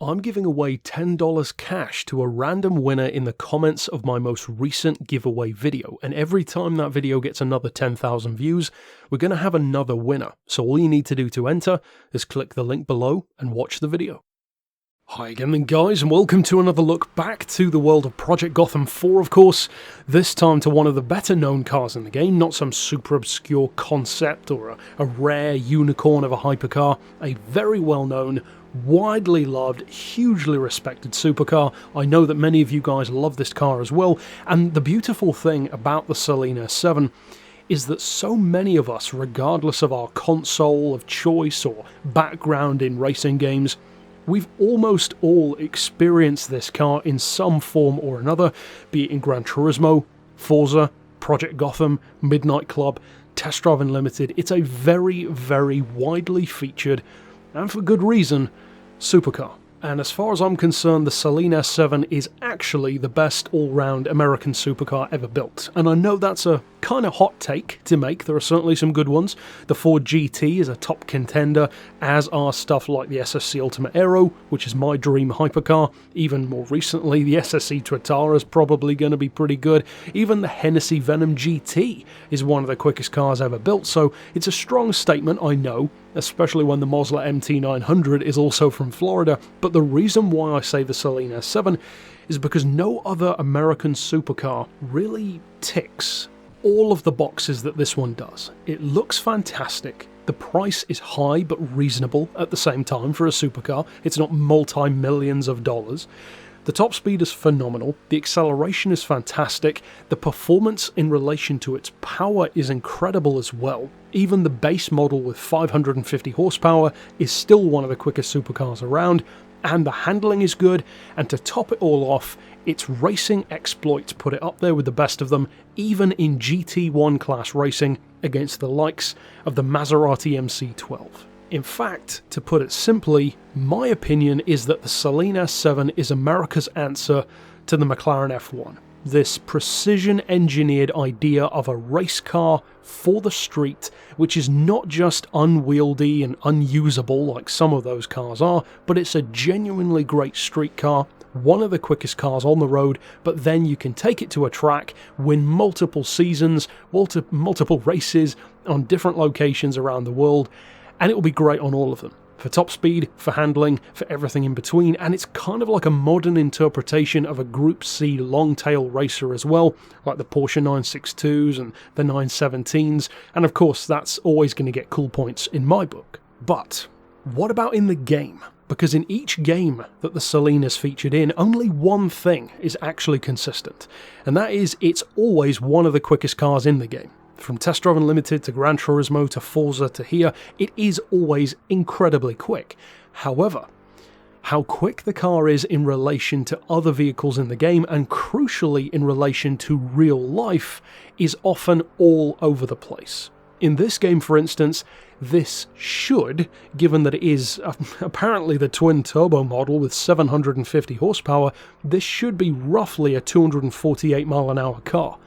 I'm giving away $10 cash to a random winner in the comments of my most recent giveaway video, and every time that video gets another 10,000 views, we're going to have another winner. So all you need to do to enter is click the link below and watch the video. Hi again then guys, and welcome to another look back to the world of Project Gotham 4, of course, this time to one of the better known cars in the game, not some super obscure concept or a rare unicorn of a hypercar, a very well known, widely loved, hugely respected supercar. I know that many of you guys love this car as well, and the beautiful thing about the Saleen S7 is that so many of us, regardless of our console of choice or background in racing games, we've almost all experienced this car in some form or another, be it in Gran Turismo, Forza, Project Gotham, Midnight Club, Test Drive Unlimited. It's a very, very widely featured, and for good reason, supercar. And as far as I'm concerned, the Saleen S7 is actually the best all-round American supercar ever built. And I know that's a kind of hot take to make, there are certainly some good ones. The Ford GT is a top contender, as are stuff like the SSC Ultimate Aero, which is my dream hypercar. Even more recently, the SSC Tuatara is probably going to be pretty good. Even the Hennessy Venom GT is one of the quickest cars ever built, so it's a strong statement, I know, especially when the Mosler MT900 is also from Florida, but the reason why I say the Saleen S7 is because no other American supercar really ticks all of the boxes that this one does. It looks fantastic, the price is high but reasonable at the same time for a supercar, it's not multi-millions of dollars. The top speed is phenomenal, the acceleration is fantastic, the performance in relation to its power is incredible as well. Even the base model with 550 horsepower is still one of the quickest supercars around, and the handling is good, and to top it all off, its racing exploits put it up there with the best of them, even in GT1 class racing against the likes of the Maserati MC12. In fact, to put it simply, my opinion is that the Saleen S7 is America's answer to the McLaren F1. This precision-engineered idea of a race car for the street, which is not just unwieldy and unusable like some of those cars are, but it's a genuinely great street car, one of the quickest cars on the road, but then you can take it to a track, win multiple seasons, multiple races on different locations around the world, and it will be great on all of them. For top speed, for handling, for everything in between, and it's kind of like a modern interpretation of a Group C long-tail racer as well, like the Porsche 962s and the 917s, and of course that's always going to get cool points in my book. But what about in the game? Because in each game that the Saleen is featured in, only one thing is actually consistent, and that is it's always one of the quickest cars in the game. From Test Drive Unlimited to Gran Turismo to Forza to here, it is always incredibly quick. However, how quick the car is in relation to other vehicles in the game, and crucially in relation to real life, is often all over the place. In this game, for instance, this should, given that it is apparently the twin-turbo model with 750 horsepower, this should be roughly a 248 mile an hour car.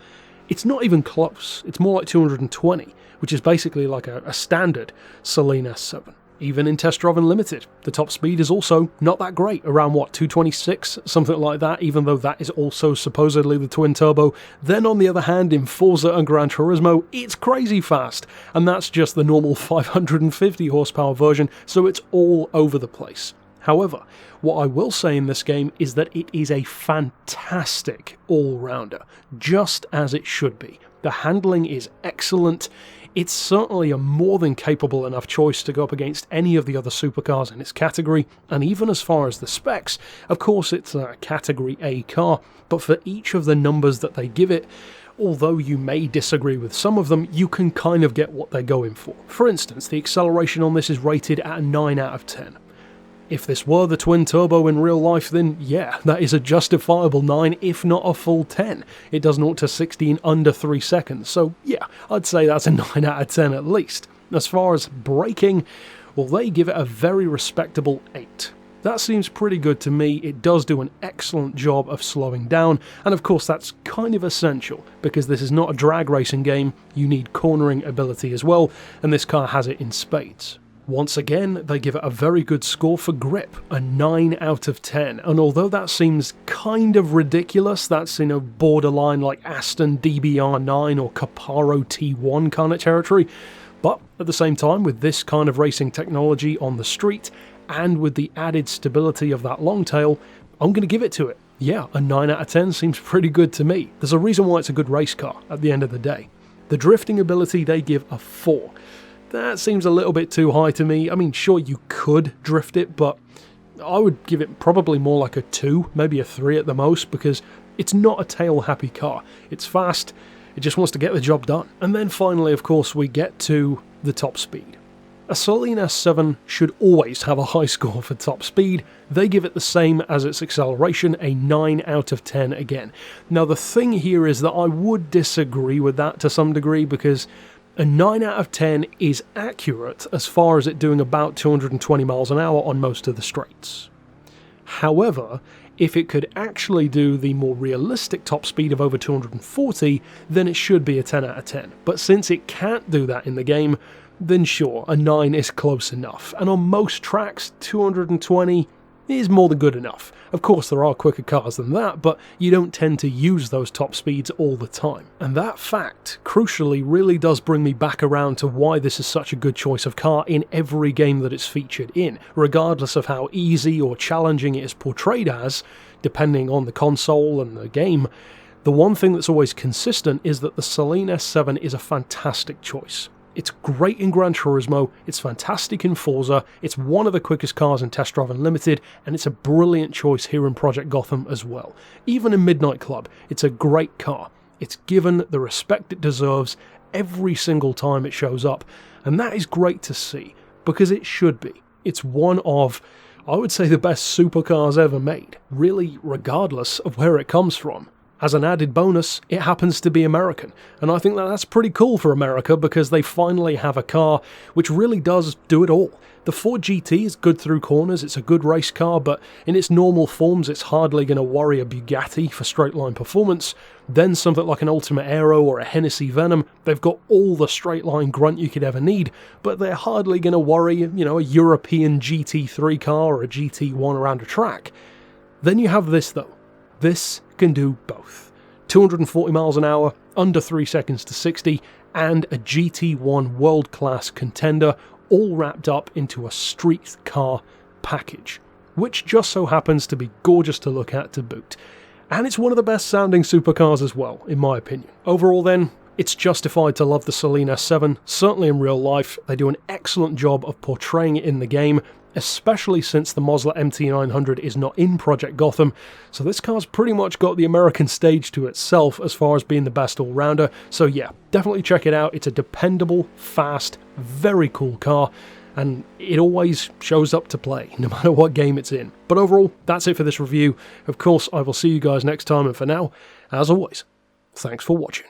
It's not even close, it's more like 220, which is basically like a standard Saleen S7. Even in Test Drive Unlimited, the top speed is also not that great, around what, 226, something like that, even though that is also supposedly the twin turbo. Then on the other hand, in Forza and Gran Turismo, it's crazy fast, and that's just the normal 550 horsepower version, so it's all over the place. However, what I will say in this game is that it is a fantastic all-rounder, just as it should be. The handling is excellent, it's certainly a more than capable enough choice to go up against any of the other supercars in its category, and even as far as the specs, of course it's a Category A car, but for each of the numbers that they give it, although you may disagree with some of them, you can kind of get what they're going for. For instance, the acceleration on this is rated at a 9 out of 10. If this were the twin turbo in real life, then yeah, that is a justifiable 9, if not a full 10. It does 0 to 60 in under 3 seconds, so yeah, I'd say that's a 9 out of 10 at least. As far as braking, well, they give it a very respectable 8. That seems pretty good to me. It does do an excellent job of slowing down, and of course that's kind of essential, because this is not a drag racing game, you need cornering ability as well, and this car has it in spades. Once again, they give it a very good score for grip, a 9 out of 10, and although that seems kind of ridiculous, that's borderline like Aston DBR9 or Caparo T1 kind of territory, but at the same time, with this kind of racing technology on the street, and with the added stability of that long tail, I'm going to give it to it. Yeah, a 9 out of 10 seems pretty good to me. There's a reason why it's a good race car at the end of the day. The drifting ability, they give a 4. That seems a little bit too high to me. I mean, sure, you could drift it, but I would give it probably more like a 2, maybe a 3 at the most, because it's not a tail-happy car. It's fast, it just wants to get the job done. And then finally, of course, we get to the top speed. A Saleen S7 should always have a high score for top speed. They give it the same as its acceleration, a 9 out of 10 again. Now the thing here is that I would disagree with that to some degree, because a 9 out of 10 is accurate as far as it doing about 220 miles an hour on most of the straights. However, if it could actually do the more realistic top speed of over 240, then it should be a 10 out of 10. But since it can't do that in the game, then sure, a 9 is close enough. And on most tracks, 220 is more than good enough. Of course, there are quicker cars than that, but you don't tend to use those top speeds all the time. And that fact, crucially, really does bring me back around to why this is such a good choice of car in every game that it's featured in, regardless of how easy or challenging it is portrayed as, depending on the console and the game. The one thing that's always consistent is that the Saleen S7 is a fantastic choice. It's great in Gran Turismo, it's fantastic in Forza, it's one of the quickest cars in Test Drive Unlimited, and it's a brilliant choice here in Project Gotham as well. Even in Midnight Club, it's a great car. It's given the respect it deserves every single time it shows up, and that is great to see, because it should be. It's one of, I would say, the best supercars ever made, really regardless of where it comes from. As an added bonus, it happens to be American, and I think that that's pretty cool for America because they finally have a car which really does do it all. The Ford GT is good through corners, it's a good race car, but in its normal forms it's hardly going to worry a Bugatti for straight line performance. Then something like an Ultimate Aero or a Hennessy Venom, they've got all the straight line grunt you could ever need, but they're hardly going to worry, a European GT3 car or a GT1 around a track. Then you have this though. This can do both. 240 miles an hour, under 3 seconds to 60, and a GT1 world-class contender, all wrapped up into a street car package, which just so happens to be gorgeous to look at to boot. And it's one of the best sounding supercars as well, in my opinion. Overall then, it's justified to love the Saleen S7, certainly in real life. They do an excellent job of portraying it in the game, especially since the Mosler MT900 is not in Project Gotham, so this car's pretty much got the American stage to itself as far as being the best all-rounder. So yeah, definitely check it out. It's a dependable, fast, very cool car, and it always shows up to play, no matter what game it's in. But overall, that's it for this review. Of course, I will see you guys next time, and for now, as always, thanks for watching.